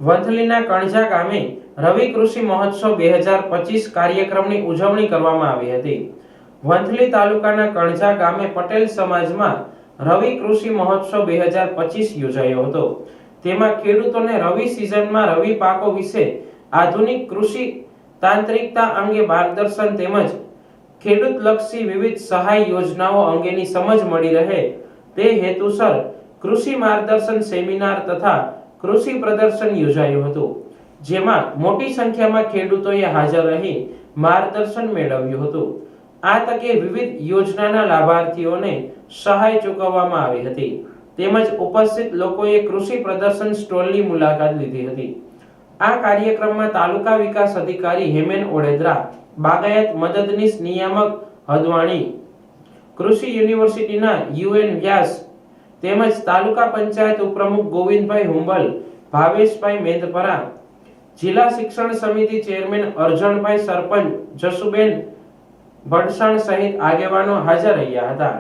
વંથલીના કણજા ગામે રવિ કૃષિ મહોત્સવ 2025 કાર્યક્રમની ઉજવણી કરવામાં આવી હતી. વંથલી તાલુકાના કણજા ગામે પટેલ સમાજમાં રવિ કૃષિ મહોત્સવ 2025 યોજાયો હતો. તેમાં ખેડૂતોને રવિ સિઝનમાં રવિ પાકો વિશે આધુનિક કૃષિ તાંત્રિકતા અંગે માર્ગદર્શન તેમજ ખેડૂતલક્ષી વિવિધ સહાય યોજનાઓ અંગેની સમજ મળી રહે તે હેતુસર કૃષિ માર્ગદર્શન સેમિનાર તથા કૃષિ પ્રદર્શન યોજાયું હતું, જેમાં મોટી સંખ્યામાં ખેડૂતોએ હાજર રહી માર્ગદર્શન મેળવ્યું હતું. આ તકે વિવિધ યોજનાના લાભાર્થીઓને સહાય ચૂકવવામાં આવી હતી તેમજ ઉપસ્થિત લોકોએ કૃષિ પ્રદર્શન સ્ટોલની મુલાકાત લીધી હતી. આ કાર્યક્રમમાં તાલુકા વિકાસ અધિકારી હેમેન ઓડેદરા, બાગાયત મદદનીશ નિયામક હદવાણી, કૃષિ યુનિવર્સિટીના યુએન વ્યાસ તેમજ તાલુકા પંચાયત ઉપપ્રમુખ ગોવિંદભાઈ હુંબલ, ભાવેશભાઈ મેંદપરા, જિલ્લા શિક્ષણ સમિતિ ચેરમેન અરજણભાઈ, સરપંચ જસુબેન ભડસાણ સહિત આગેવાનો હાજર રહ્યા હતા.